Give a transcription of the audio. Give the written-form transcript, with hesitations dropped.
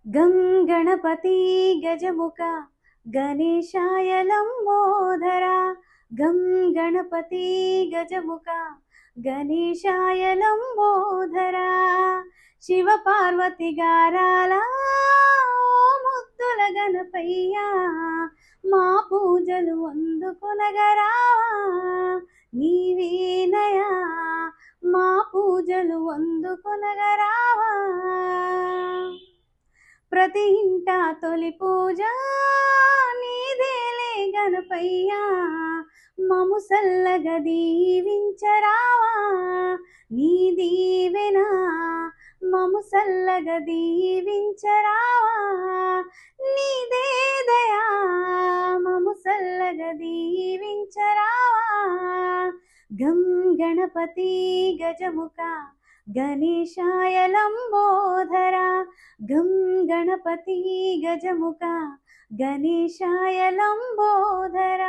गं गणपति गजमुख गणेशाय लंबोदरा। गं गणपति गजमुख गणेशाय लंबोदरा। शिव पार्वती गाराला मुद्दुల గణపయ్యా మా పూజలు అందుకొనగరావా నీవేనయా మా పూజలు అందుకొనగరావా। ప్రతి ఇంట తొలి పూజ నీదేలే గణపయ్యా మము సల్లగా దీవించరావా నీ దీవెనా మము సల్లగా దీవించరావా నీదే దయా మము సల్లగా దీవించరావా। గం గణపతి గజముఖ गणेशाय लंबोदरा। गं गणपति गजमुख गणेशाय लंबोदरा।